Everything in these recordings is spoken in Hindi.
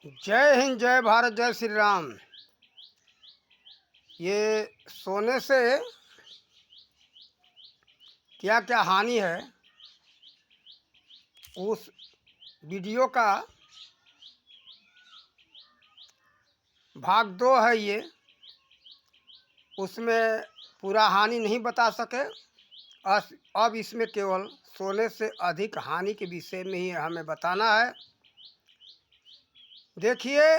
जय हिंद, जय भारत, जय श्री राम। ये सोने से क्या क्या हानि है, उस वीडियो का भाग 2 है ये। उसमें पूरा हानि नहीं बता सके। अब इसमें केवल सोने से अधिक हानि के विषय में ही हमें बताना है। देखिए,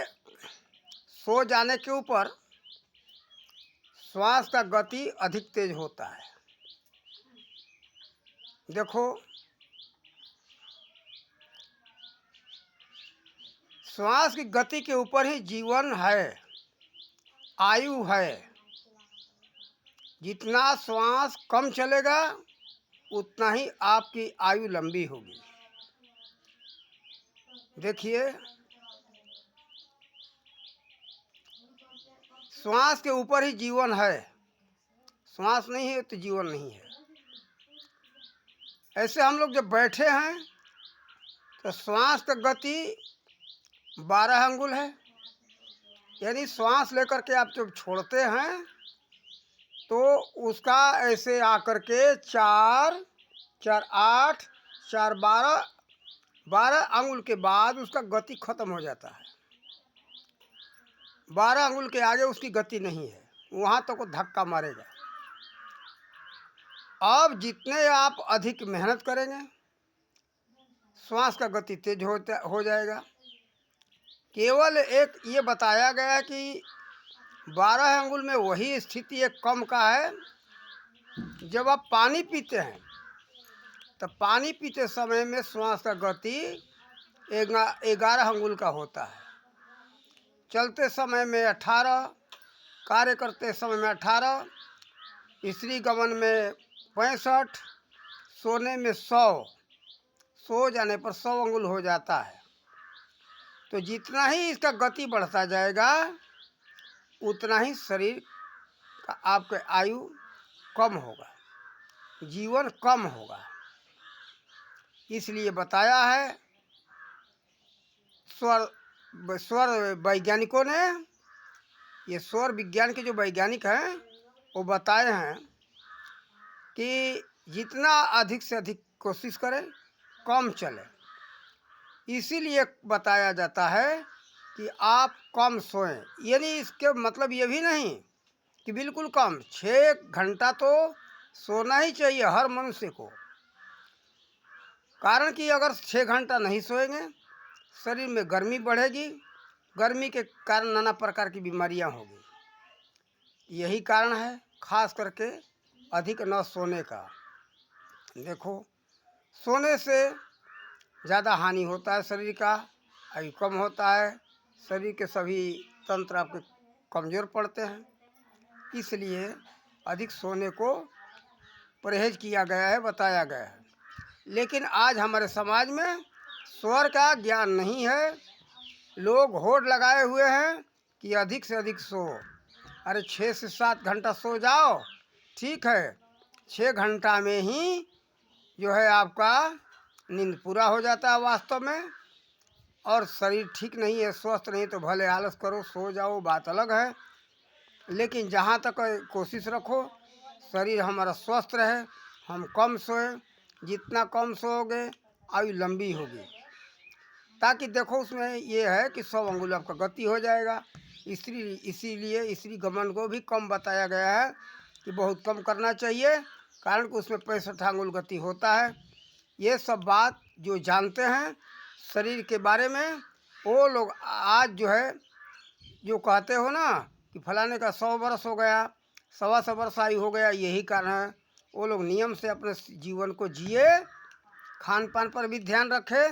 सो जाने के ऊपर श्वास का गति अधिक तेज होता है। देखो, श्वास की गति के ऊपर ही जीवन है, आयु है। जितना श्वास कम चलेगा उतना ही आपकी आयु लंबी होगी। देखिए, श्वास के ऊपर ही जीवन है। श्वास नहीं है तो जीवन नहीं है। ऐसे हम लोग जब बैठे हैं तो श्वास का गति 12 अंगुल है। यानी श्वास लेकर के आप जब छोड़ते हैं तो उसका ऐसे आकर के 4 4 8 4 12 अंगुल के बाद उसका गति खत्म हो जाता है। 12 अंगुल के आगे उसकी गति नहीं है, वहाँ तक वो धक्का मारेगा। अब जितने आप अधिक मेहनत करेंगे, श्वास का गति तेज हो जाएगा। केवल एक ये बताया गया कि 12 अंगुल में वही स्थिति एक कम का है। जब आप पानी पीते हैं तो पानी पीते समय में श्वास का गति 11 अंगुल का होता है। चलते समय में 18, कार्य करते समय में 18, स्त्री गमन में 65, सोने में 100, सो जाने पर 100 अंगुल हो जाता है। तो जितना ही इसका गति बढ़ता जाएगा उतना ही शरीर का आपका आयु कम होगा, जीवन कम होगा। इसलिए बताया है स्वर वैज्ञानिकों ने। ये स्वर विज्ञान के जो वैज्ञानिक हैं वो बताए हैं कि जितना अधिक से अधिक कोशिश करें, कम चले। इसीलिए बताया जाता है कि आप कम सोएं। यानी इसके मतलब ये भी नहीं कि बिल्कुल कम। 6 घंटा तो सोना ही चाहिए हर मनुष्य को। कारण कि अगर 6 घंटा नहीं सोएंगे, शरीर में गर्मी बढ़ेगी। गर्मी के कारण नाना प्रकार की बीमारियां होगी। यही कारण है खास करके अधिक न सोने का। देखो, सोने से ज़्यादा हानि होता है शरीर का, आयु कम होता है, शरीर के सभी तंत्र आपके कमज़ोर पड़ते हैं। इसलिए अधिक सोने को परहेज किया गया है, बताया गया है। लेकिन आज हमारे समाज में स्वर का ज्ञान नहीं है। लोग होड़ लगाए हुए हैं कि अधिक से अधिक सो। अरे 6 से 7 घंटा सो जाओ, ठीक है। 6 घंटा में ही जो है आपका नींद पूरा हो जाता है वास्तव में। और शरीर ठीक नहीं है, स्वस्थ नहीं, तो भले आलस करो, सो जाओ, बात अलग है। लेकिन जहाँ तक कोशिश रखो शरीर हमारा स्वस्थ रहे, हम कम सोए। जितना कम सोओगे आयु लंबी होगी। ताकि देखो, उसमें ये है कि 100 अंगुल आपका गति हो जाएगा। इसीलिए स्त्री गमन को भी कम बताया गया है कि बहुत कम करना चाहिए। कारण कि उसमें 65 अंगुल गति होता है। ये सब बात जो जानते हैं शरीर के बारे में, वो लोग आज जो है जो कहते हो ना कि फलाने का 100 वर्ष हो गया, 125 वर्ष आयु हो गया, यही कारण है। वो लोग नियम से अपने जीवन को जिए, खान पान पर भी ध्यान रखे,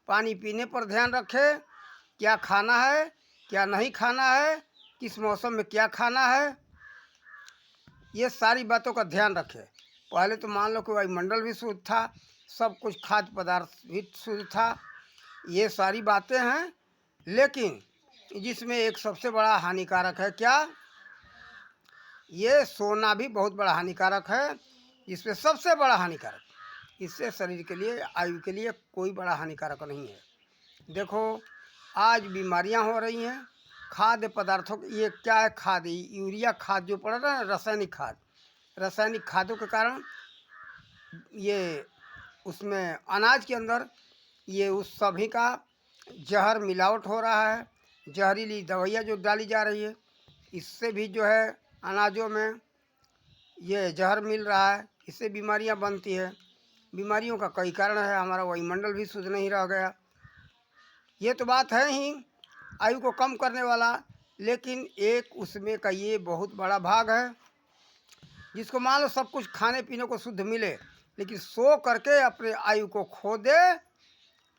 पानी पीने पर ध्यान रखे, क्या खाना है क्या नहीं खाना है, किस मौसम में क्या खाना है, ये सारी बातों का ध्यान रखे। पहले तो मान लो कि वायुमंडल भी शुद्ध था, सब कुछ खाद्य पदार्थ भी शुद्ध था, ये सारी बातें हैं। लेकिन जिसमें एक सबसे बड़ा हानिकारक है क्या, ये सोना भी बहुत बड़ा हानिकारक है। इसमें सबसे बड़ा हानिकारक, इससे शरीर के लिए, आयु के लिए कोई बड़ा हानिकारक नहीं है। देखो, आज बीमारियां हो रही हैं। खाद्य पदार्थों ये क्या है, खाद यूरिया खाद जो पड़ रहा है, रासायनिक खादों के कारण ये उसमें अनाज के अंदर ये उस सभी का जहर मिलावट हो रहा है। जहरीली दवाइयाँ जो डाली जा रही है, इससे भी जो है अनाजों में ये जहर मिल रहा है, इससे बीमारियां बनती है। बीमारियों का कई कारण है, हमारा वायुमंडल भी शुद्ध नहीं रह गया। ये तो बात है ही आयु को कम करने वाला, लेकिन एक उसमें का ये बहुत बड़ा भाग है। जिसको मान लो सब कुछ खाने पीने को शुद्ध मिले, लेकिन सो करके अपने आयु को खो दे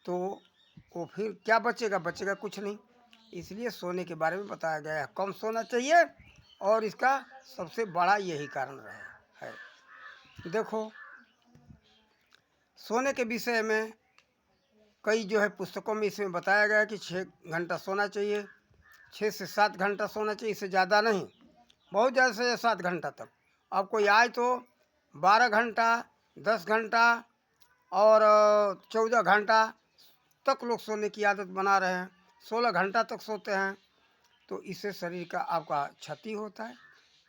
तो वो फिर क्या बचेगा, बचेगा कुछ नहीं। इसलिए सोने के बारे में बताया गया है, कम सोना चाहिए, और इसका सबसे बड़ा यही कारण रहा है। देखो, सोने के विषय में कई जो है पुस्तकों में इसमें बताया गया है कि 6 घंटा सोना चाहिए, 6 से 7 घंटा सोना चाहिए, इससे ज़्यादा नहीं, बहुत ज़्यादा से 7 घंटा तक। अब कोई आए तो 12 घंटा, 10 घंटा और 14 घंटा तक लोग सोने की आदत बना रहे हैं, 16 घंटा तक सोते हैं, तो इससे शरीर का आपका क्षति होता है।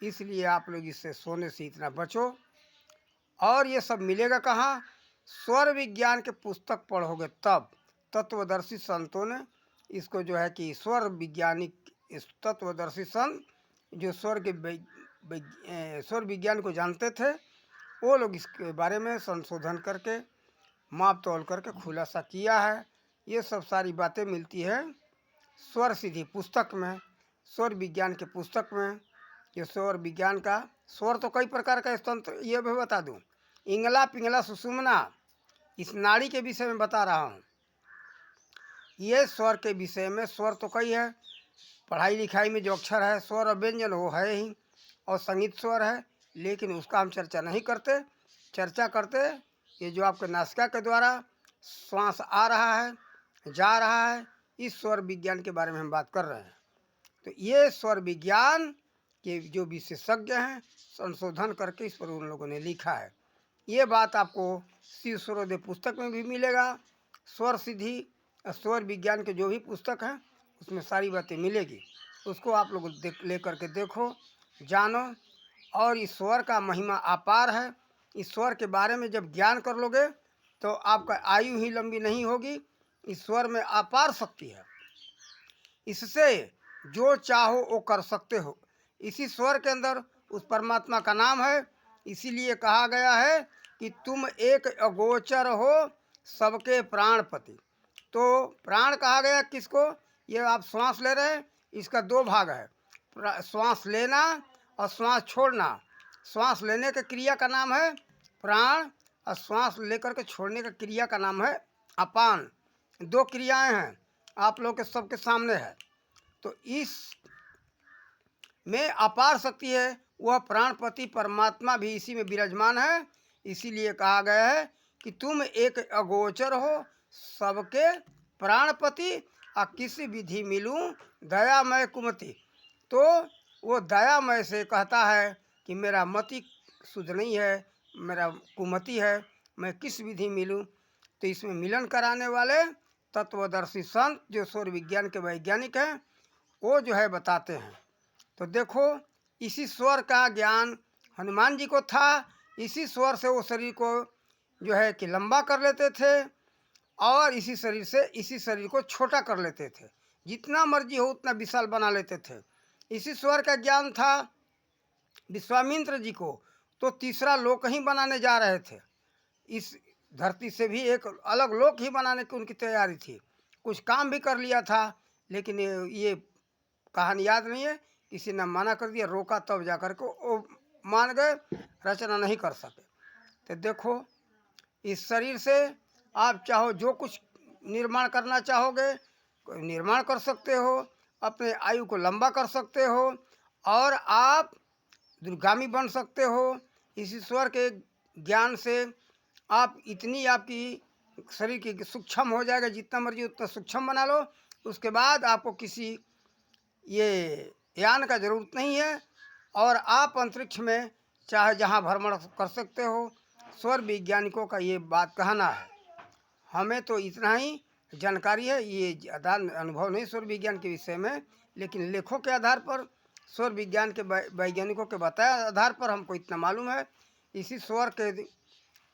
इसलिए आप लोग इससे सोने से इतना बचो। और ये सब मिलेगा कहाँ? स्वर विज्ञान के पुस्तक पढ़ोगे तब। तत्वदर्शी संतों ने इसको जो है कि स्वर वैज्ञानिक, इस तत्वदर्शी संत जो स्वर विज्ञान को जानते थे, वो लोग इसके बारे में संशोधन करके माप तोल करके खुलासा किया है। ये सब सारी बातें मिलती है स्वर सिद्धि पुस्तक में, स्वर विज्ञान के पुस्तक में। ये स्वर विज्ञान का स्वर तो कई प्रकार का तंत्र, ये भी बता दूं, इंगला पिंगला सुषुम्ना, इस नाड़ी के विषय में बता रहा हूँ। ये स्वर के विषय में, स्वर तो कई है, पढ़ाई लिखाई में जो अक्षर है स्वर और व्यंजन वो है ही, और संगीत स्वर है, लेकिन उसका हम चर्चा नहीं करते। चर्चा करते ये जो आपके नासिका के द्वारा श्वास आ रहा है, जा रहा है, इस स्वर विज्ञान के बारे में हम बात कर रहे हैं। तो ये स्वर विज्ञान के जो विशेषज्ञ हैं, संशोधन करके इस पर उन लोगों ने लिखा है। ये बात आपको शिव सूर्योदय पुस्तक में भी मिलेगा। स्वर सिद्धि, स्वर विज्ञान के जो भी पुस्तक हैं उसमें सारी बातें मिलेगी। उसको आप लोग ले करके देखो, जानो। और इस स्वर का महिमा अपार है। इस स्वर के बारे में जब ज्ञान कर लोगे तो आपका आयु ही लंबी नहीं होगी। इस स्वर में अपार शक्ति है, इससे जो चाहो वो कर सकते हो। इसी स्वर के अंदर उस परमात्मा का नाम है। इसीलिए कहा गया है कि तुम एक अगोचर हो सबके प्राणपति। तो प्राण कहा गया किसको? ये आप श्वास ले रहे हैं, इसका 2 भाग है, श्वास लेना और श्वास छोड़ना। श्वास लेने के क्रिया का नाम है प्राण, और श्वास लेकर के छोड़ने का क्रिया का नाम है अपान। 2 क्रियाएं हैं, आप लोग के सबके सामने है। तो इस में अपार शक्ति है, वह प्राणपति परमात्मा भी इसी में विराजमान है। इसीलिए कहा गया है कि तुम एक अगोचर हो सबके प्राणपति, आ किसी विधि मिलूं दयामय कुमति। तो वो दयामय से कहता है कि मेरा मति शुद्ध नहीं है, मेरा कुमति है, मैं किस विधि मिलूं। तो इसमें मिलन कराने वाले तत्वदर्शी संत जो स्वर विज्ञान के वैज्ञानिक हैं, वो जो है बताते हैं। तो देखो, इसी स्वर का ज्ञान हनुमान जी को था। इसी स्वर से वो शरीर को जो है कि लंबा कर लेते थे, और इसी शरीर को छोटा कर लेते थे। जितना मर्जी हो उतना विशाल बना लेते थे। इसी स्वर का ज्ञान था विश्वामित्र जी को, तो तीसरा लोक ही बनाने जा रहे थे। इस धरती से भी एक अलग लोक ही बनाने की उनकी तैयारी थी। कुछ काम भी कर लिया था, लेकिन ये कहानी याद नहीं है, किसी ने मना कर दिया, रोका, तब जा कर के वो मान गए, रचना नहीं कर सके। तो देखो, इस शरीर से आप चाहो जो कुछ निर्माण करना चाहोगे निर्माण कर सकते हो, अपने आयु को लंबा कर सकते हो, और आप दूरगामी बन सकते हो। इस ईश्वर के ज्ञान से आप इतनी आपकी शरीर की सूक्ष्म हो जाएगा, जितना मर्जी उतना सूक्ष्म बना लो। उसके बाद आपको किसी ये यान का ज़रूरत नहीं है, और आप अंतरिक्ष में चाहे जहाँ भ्रमण कर सकते हो। स्वर वैज्ञानिकों का ये बात कहना है। हमें तो इतना ही जानकारी है, ये ज़्यादा अनुभव नहीं सौर विज्ञान के विषय में, लेकिन लेखों के आधार पर, सौर विज्ञान के वैज्ञानिकों के बताए आधार पर हमको इतना मालूम है। इसी सौर के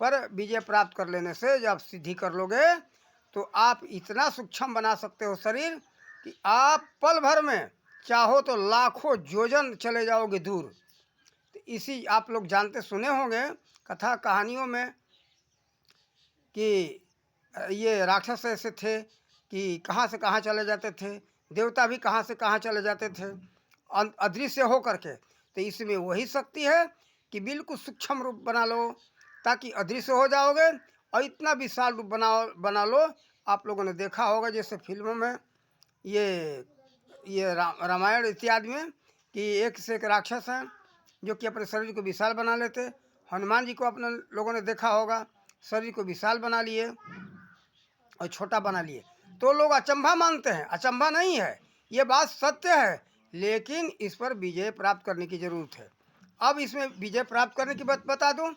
पर विजय प्राप्त कर लेने से जब सिद्धि कर लोगे तो आप इतना सूक्ष्म बना सकते हो शरीर कि आप पल भर में चाहो तो लाखों योजन चले जाओगे दूर। तो इसी आप लोग जानते सुने होंगे कथा कहानियों में कि ये राक्षस ऐसे थे कि कहाँ से कहाँ चले जाते थे, देवता भी कहाँ से कहाँ चले जाते थे अदृश्य हो करके। तो इसमें वही शक्ति है कि बिल्कुल सूक्ष्म रूप बना लो ताकि अदृश्य हो जाओगे, और इतना विशाल रूप बना लो। आप लोगों ने देखा होगा जैसे फिल्मों में ये रामायण इत्यादि में कि एक से एक राक्षस हैं जो कि अपने शरीर को विशाल बना लेते। हनुमान जी को अपने लोगों ने देखा होगा, शरीर को विशाल बना लिए और छोटा बना लिए। तो लोग अचंभा मानते हैं, अचंभा नहीं है, ये बात सत्य है, लेकिन इस पर विजय प्राप्त करने की जरूरत है। अब इसमें विजय प्राप्त करने की बात बता दूं,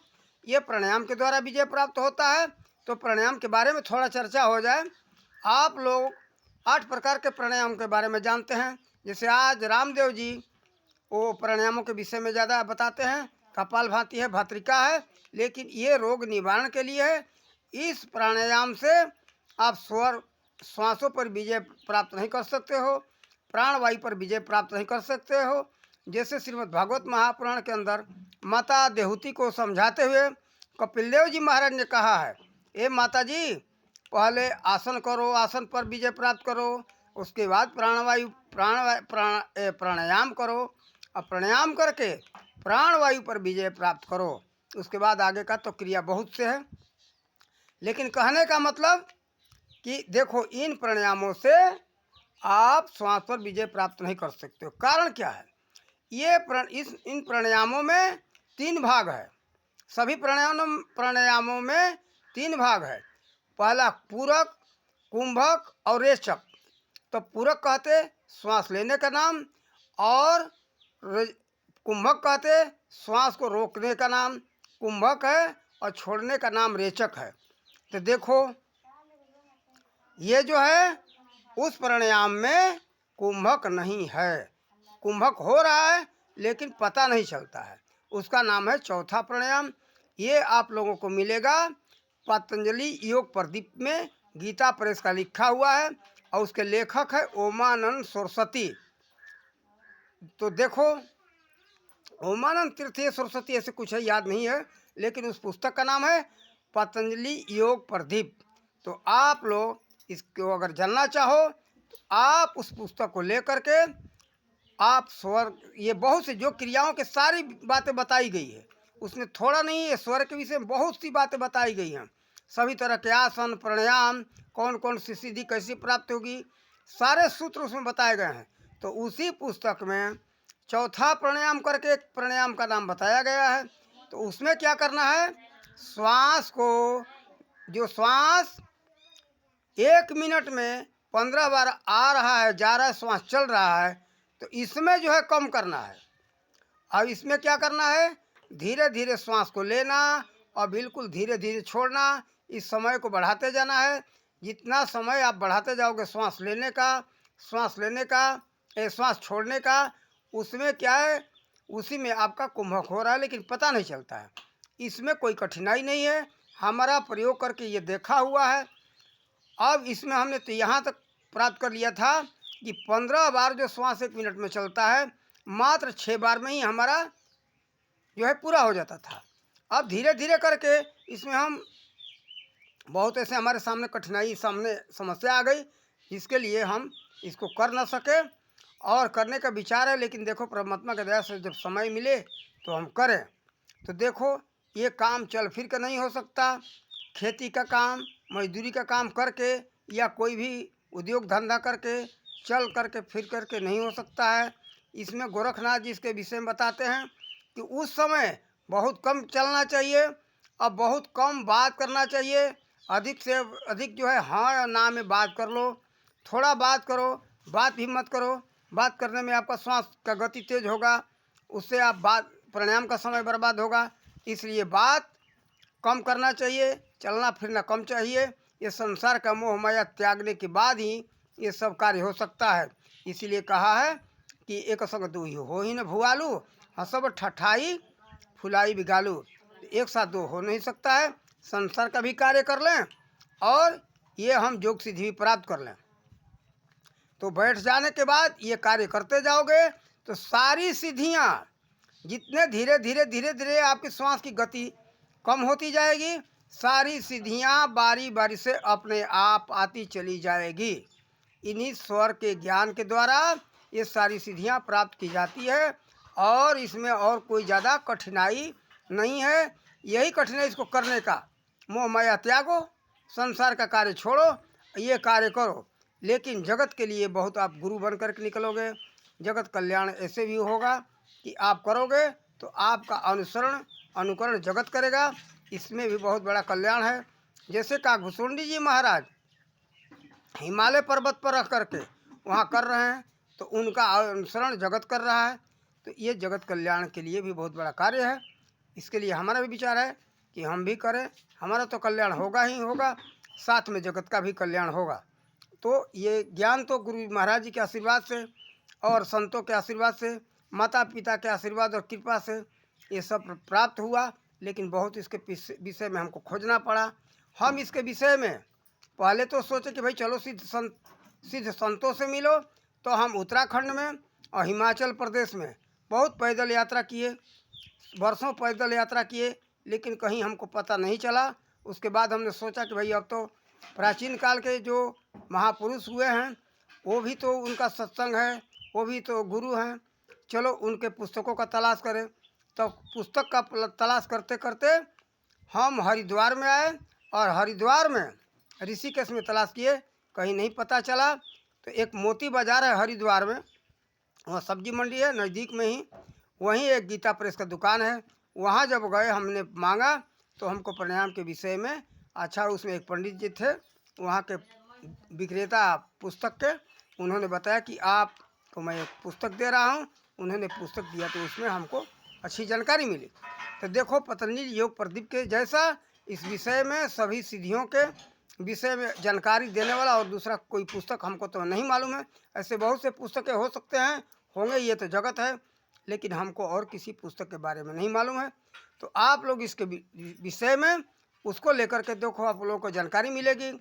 ये प्राणायाम के द्वारा विजय प्राप्त होता है। तो प्राणायाम के बारे में थोड़ा चर्चा हो जाए। आप लोग 8 प्रकार के प्राणायाम के बारे में जानते हैं। जैसे आज रामदेव जी वो प्राणायामों के विषय में ज़्यादा बताते हैं। कपालभाति है, भस्त्रिका है, लेकिन ये रोग निवारण के लिए है। इस प्राणायाम से आप श्वासों पर विजय प्राप्त नहीं कर सकते हो, प्राणवायु पर विजय प्राप्त नहीं कर सकते हो। जैसे श्रीमद् भागवत महापुराण के अंदर माता देहूति को समझाते हुए कपिल देव जी महाराज ने कहा है, ए माता जी, पहले आसन करो, आसन पर विजय प्राप्त करो, उसके बाद प्राणायाम करो, और प्राणायाम करके प्राणवायु पर विजय प्राप्त करो। उसके बाद आगे का तो क्रिया बहुत से है, लेकिन कहने का मतलब कि देखो इन प्राणायामों से आप श्वास पर विजय प्राप्त नहीं कर सकते हो। कारण क्या है? इन प्राणायामों में 3 भाग है। सभी प्राणायामों में 3 भाग है। पहला पूरक, कुंभक और रेचक। तो पूरक कहते श्वास लेने का नाम, और कुंभक कहते श्वास को रोकने का नाम कुंभक है, और छोड़ने का नाम रेचक है। तो देखो ये जो है उस प्राणायाम में कुंभक नहीं है, कुंभक हो रहा है लेकिन पता नहीं चलता है। उसका नाम है चौथा प्राणायाम। ये आप लोगों को मिलेगा पतंजलि योग प्रदीप में, गीता प्रेस का लिखा हुआ है, और उसके लेखक है ओमानंद सरस्वती। तो देखो ओमानंद तीर्थ सरस्वती ऐसे कुछ है, याद नहीं है, लेकिन उस पुस्तक का नाम है पतंजलि योग प्रदीप। तो आप लोग इसको अगर जानना चाहो तो आप उस पुस्तक को लेकर के आप स्वर, ये बहुत से जो क्रियाओं के सारी बातें बताई गई है, उसमें थोड़ा नहीं है, स्वर के विषय में बहुत सी बातें बताई गई हैं। सभी तरह के आसन, प्राणायाम, कौन कौन सी सिद्धि कैसी प्राप्त होगी, सारे सूत्र उसमें बताए गए हैं। तो उसी पुस्तक में चौथा प्राणायाम करके एक प्राणायाम का नाम बताया गया है। तो उसमें क्या करना है, श्वास को, जो श्वास 1 मिनट में 15 बार आ रहा है, जा रहा है, श्वास चल रहा है, तो इसमें जो है कम करना है। अब इसमें क्या करना है, धीरे धीरे श्वास को लेना और बिल्कुल धीरे धीरे छोड़ना। इस समय को बढ़ाते जाना है। जितना समय आप बढ़ाते जाओगे श्वास लेने का, श्वास छोड़ने का, उसमें क्या है, उसी में आपका कुंभक हो रहा है, लेकिन पता नहीं चलता है। इसमें कोई कठिनाई नहीं है, हमारा प्रयोग करके ये देखा हुआ है। अब इसमें हमने तो यहाँ तक प्राप्त कर लिया था कि 15 बार जो श्वास 1 मिनट में चलता है, मात्र 6 बार में ही हमारा जो है पूरा हो जाता था। अब धीरे धीरे करके इसमें हम बहुत ऐसे हमारे सामने समस्या आ गई, जिसके लिए हम इसको कर ना सके, और करने का विचार है, लेकिन देखो परमात्मा की दया से जब समय मिले तो हम करें। तो देखो ये काम चल फिर के नहीं हो सकता। खेती का काम, मजदूरी का काम करके, या कोई भी उद्योग धंधा करके, चल करके फिर करके नहीं हो सकता है। इसमें गोरखनाथ जी इसके विषय में बताते हैं कि उस समय बहुत कम चलना चाहिए और बहुत कम बात करना चाहिए। अधिक से अधिक जो है हाँ या ना में बात कर लो, थोड़ा बात करो, बात भी मत करो। बात करने में आपका श्वास का गति तेज होगा, उससे आप बात प्राणायाम का समय बर्बाद होगा। इसलिए बात कम करना चाहिए, चलना फिरना कम चाहिए। ये संसार का मोह माया त्यागने के बाद ही ये सब कार्य हो सकता है। इसीलिए कहा है कि एक संग दो ही हो ही न भुआलू, हंसब ठठाई फुलाई बिगालू। एक साथ दो हो नहीं सकता है। संसार का भी कार्य कर लें और ये हम योग सिद्धि भी प्राप्त कर लें, तो बैठ जाने के बाद ये कार्य करते जाओगे तो सारी सिद्धियाँ जितने धीरे धीरे धीरे धीरे आपकी श्वास की गति कम होती जाएगी, सारी सिद्धियाँ बारी बारी से अपने आप आती चली जाएगी। इन्हीं स्वर के ज्ञान के द्वारा ये सारी सिद्धियाँ प्राप्त की जाती है और इसमें और कोई ज़्यादा कठिनाई नहीं है। यही कठिनाई इसको करने का, मोह माया त्यागो, संसार का कार्य छोड़ो, ये कार्य करो। लेकिन जगत के लिए बहुत आप गुरु बन कर के निकलोगे। जगत कल्याण ऐसे भी होगा कि आप करोगे तो आपका अनुसरण अनुकरण जगत करेगा, इसमें भी बहुत बड़ा कल्याण है। जैसे काकभूषुंडी जी महाराज हिमालय पर्वत पर रह करके वहाँ कर रहे हैं, तो उनका अनुसरण जगत कर रहा है, तो ये जगत कल्याण के लिए भी बहुत बड़ा कार्य है। इसके लिए हमारा भी विचार है कि हम भी करें, हमारा तो कल्याण होगा ही होगा, साथ में जगत का भी कल्याण होगा। तो ये ज्ञान तो गुरु महाराज जी के आशीर्वाद से और संतों के आशीर्वाद से, माता पिता के आशीर्वाद और कृपा से ये सब प्राप्त हुआ। लेकिन बहुत इसके विषय में हमको खोजना पड़ा। हम इसके विषय में पहले तो सोचे कि भाई चलो सिद्ध संतों से मिलो, तो हम उत्तराखंड में और हिमाचल प्रदेश में बहुत पैदल यात्रा किए, वर्षों पैदल यात्रा किए, लेकिन कहीं हमको पता नहीं चला। उसके बाद हमने सोचा कि भाई अब तो प्राचीन काल के जो महापुरुष हुए हैं वो भी तो उनका सत्संग है, वो भी तो गुरु हैं, चलो उनके पुस्तकों का तलाश करें। तो पुस्तक का तलाश करते करते हम हरिद्वार में आए और हरिद्वार में ऋषिकेश में तलाश किए, कहीं नहीं पता चला। तो एक मोती बाज़ार है हरिद्वार में, वहाँ सब्जी मंडी है नज़दीक में ही, वहीं एक गीता प्रेस का दुकान है। वहाँ जब गए हमने मांगा तो हमको प्राणायाम के विषय में अच्छा, उसमें एक पंडित जी थे वहाँ के विक्रेता पुस्तक के, उन्होंने बताया कि आपको मैं एक पुस्तक दे रहा हूँ। उन्होंने पुस्तक दिया तो उसमें हमको अच्छी जानकारी मिली। तो देखो पतंजलि योग प्रदीप के जैसा इस विषय में सभी सिद्धियों के विषय में जानकारी देने वाला और दूसरा कोई पुस्तक हमको तो नहीं मालूम है। ऐसे बहुत से पुस्तकें हो सकते हैं, होंगे, ये तो जगत है, लेकिन हमको और किसी पुस्तक के बारे में नहीं मालूम है। तो आप लोग इसके विषय में उसको लेकर के देखो, आप लोगों को जानकारी मिलेगी।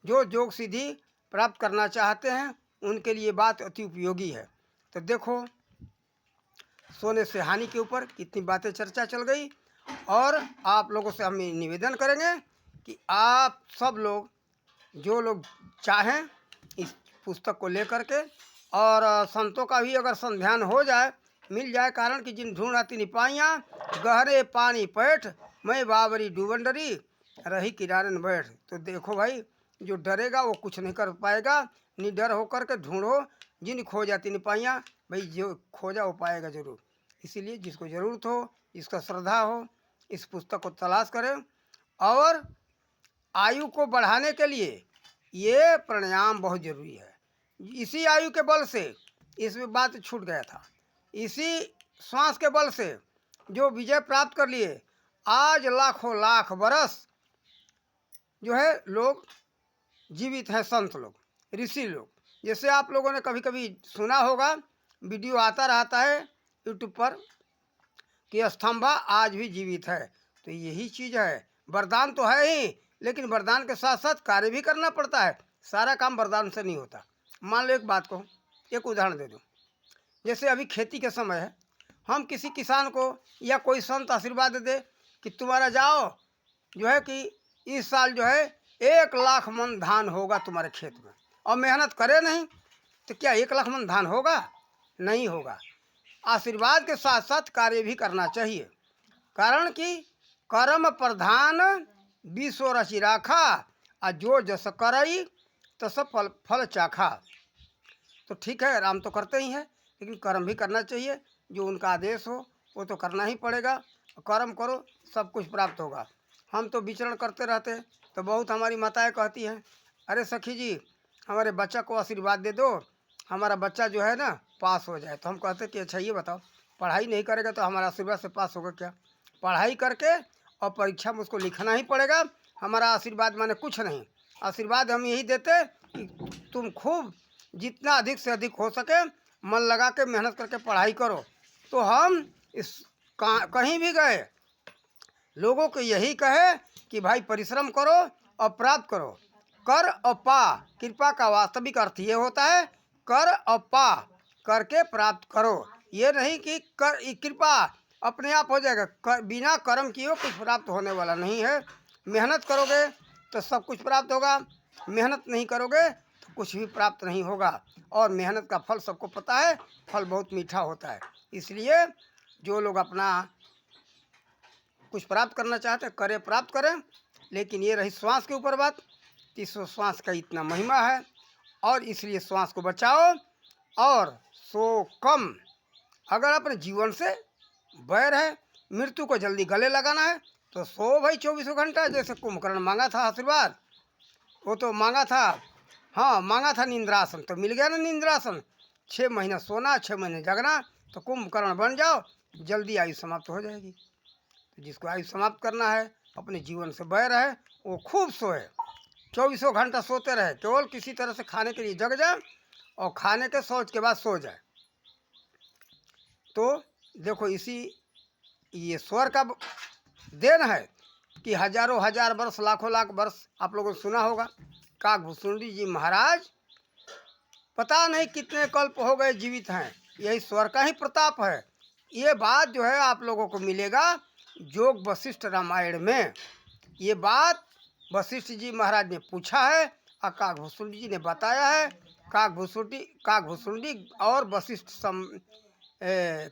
जो योग सिद्धि प्राप्त करना चाहते हैं उनके लिए बात अति उपयोगी है। तो देखो सोने से हानि के ऊपर कितनी बातें चर्चा चल गई, और आप लोगों से हम निवेदन करेंगे कि आप सब लोग जो लोग चाहें इस पुस्तक को लेकर के, और संतों का भी अगर संध्यान हो जाए मिल जाए, कारण कि जिन ढूंढती निपाइयाँ गहरे पानी पैठ, मैं बावरी डूबंडरी रही किनारे न बैठ। तो देखो भाई, जो डरेगा वो कुछ नहीं कर पाएगा, निडर होकर के ढूंढो, जिन खो जाती निपाइयाँ, भाई जो खोजा वो पाएगा जरूर। इसीलिए जिसको ज़रूरत हो, जिसका श्रद्धा हो, इस पुस्तक को तलाश करें। और आयु को बढ़ाने के लिए ये प्राणायाम बहुत ज़रूरी है। इसी आयु के बल से, इसमें बात छूट गया था, इसी श्वास के बल से जो विजय प्राप्त कर लिए, आज लाखों लाख बरस जो है लोग जीवित हैं, संत लोग, ऋषि लोग। जैसे आप लोगों ने कभी कभी सुना होगा, वीडियो आता रहता है यूट्यूब पर कि स्तंभा आज भी जीवित है। तो यही चीज़ है, वरदान तो है ही, लेकिन वरदान के साथ साथ कार्य भी करना पड़ता है। सारा काम वरदान से नहीं होता। मान लो एक बात को, एक उदाहरण दे दूँ। जैसे अभी खेती के समय है, हम किसी किसान को या कोई संत आशीर्वाद दे दे कि तुम्हारा जाओ जो है कि इस साल जो है 1 लाख मन धान होगा तुम्हारे खेत में, और मेहनत करे नहीं तो क्या 1 लाख मन धान होगा? नहीं होगा। आशीर्वाद के साथ साथ कार्य भी करना चाहिए, कारण कि कर्म प्रधान विश्व रचि राखा, आ जो जस करई तस फल चाखा। तो ठीक है, राम तो करते ही हैं, लेकिन कर्म भी करना चाहिए। जो उनका आदेश हो वो तो करना ही पड़ेगा। कर्म करो, सब कुछ प्राप्त होगा। हम तो विचरण करते रहते, तो बहुत हमारी माताएं कहती हैं, अरे सखी जी हमारे बच्चा को आशीर्वाद दे दो, हमारा बच्चा जो है ना पास हो जाए। तो हम कहते कि अच्छा ये बताओ, पढ़ाई नहीं करेगा तो हमारा आशीर्वाद से पास होगा क्या? पढ़ाई करके और परीक्षा में उसको लिखना ही पड़ेगा। हमारा आशीर्वाद माने कुछ नहीं, आशीर्वाद हम यही देते कि तुम खूब जितना अधिक से अधिक हो सके मन लगा के मेहनत करके पढ़ाई करो। तो हम इस कहीं भी गए लोगों को यही कहे कि भाई परिश्रम करो और प्राप्त करो। कर और पा, कृपा का वास्तविक अर्थ ये होता है कर और पा, करके प्राप्त करो। ये नहीं कि कर कृपा अपने आप हो जाएगा, बिना कर्म किए कुछ प्राप्त होने वाला नहीं है। मेहनत करोगे तो सब कुछ प्राप्त होगा, मेहनत नहीं करोगे तो कुछ भी प्राप्त नहीं होगा। और मेहनत का फल सबको पता है, फल बहुत मीठा होता है। इसलिए जो लोग अपना कुछ प्राप्त करना चाहते हैं करें, प्राप्त करें। लेकिन ये रही श्वास के ऊपर बात, इस श्वास का इतना महिमा है और इसलिए श्वास को बचाओ। और सो कम अगर अपने जीवन से बैर है, मृत्यु को जल्दी गले लगाना है तो सो भाई 24 घंटा। जैसे कुंभकर्ण मांगा था आशीर्वाद, वो तो मांगा था, हाँ मांगा था निंद्रासन, तो मिल गया ना निंद्रासन। 6 महीना सोना, 6 महीने जगना, तो कुंभकर्ण बन जाओ, जल्दी आयु समाप्त हो जाएगी। तो जिसको आयु समाप्त करना है, अपने जीवन से बैर है, वो खूब सोए, 24 घंटा सोते रहे, केवल किसी तरह से खाने के लिए जग जाए और खाने के सोच के बाद सो जाए। तो देखो इसी ये स्वर का देन है कि हजारों हजार वर्ष, लाखों लाख वर्ष आप लोगों ने सुना होगा। काकभूषुंडी जी महाराज पता नहीं कितने कल्प हो गए जीवित हैं, यही स्वर का ही प्रताप है। ये बात जो है आप लोगों को मिलेगा योग वशिष्ठ रामायण में। ये बात वशिष्ठ जी महाराज ने पूछा है और काकभूषुंडी जी ने बताया है। काकभूषुंडी और वशिष्ठ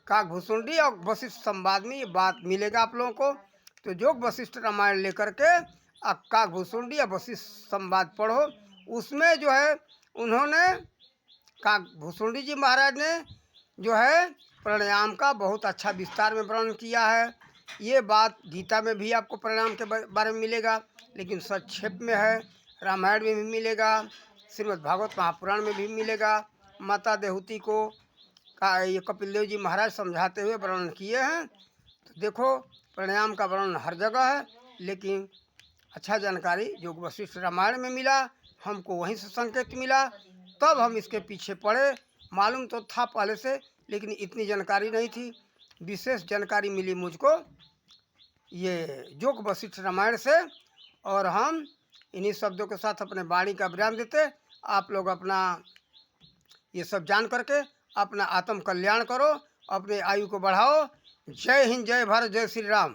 काकभूषुंडी और वशिष्ठ संवाद में ये बात मिलेगा आप लोगों को। तो योग वशिष्ठ रामायण लेकर के काकभूषुंडी और वशिष्ठ संवाद पढ़ो। उसमें जो है उन्होंने काकभूषुंडी जी महाराज ने जो है प्राणायाम का बहुत अच्छा विस्तार में वर्णन किया है। ये बात गीता में भी आपको प्राणायाम के बारे में मिलेगा, लेकिन संक्षेप में है। रामायण में भी मिलेगा, श्रीमद् भागवत महापुराण में भी मिलेगा। माता देहूती को ये कपिल देव जी महाराज समझाते हुए वर्णन किए हैं। तो देखो प्राणायाम का वर्णन हर जगह है, लेकिन अच्छा जानकारी योग वशिष्ठ रामायण में मिला, हमको वहीं से संकेत मिला, तब हम इसके पीछे पड़े। मालूम तो था पहले से, लेकिन इतनी जानकारी नहीं थी। विशेष जानकारी मिली मुझको ये योग वशिष्ठ रामायण से, और हम इन्हीं शब्दों के साथ अपने वाणी का विराम देते। आप लोग अपना ये सब जान करके अपना आत्म कल्याण करो, अपने आयु को बढ़ाओ। जय हिंद, जय भारत, जय श्री राम।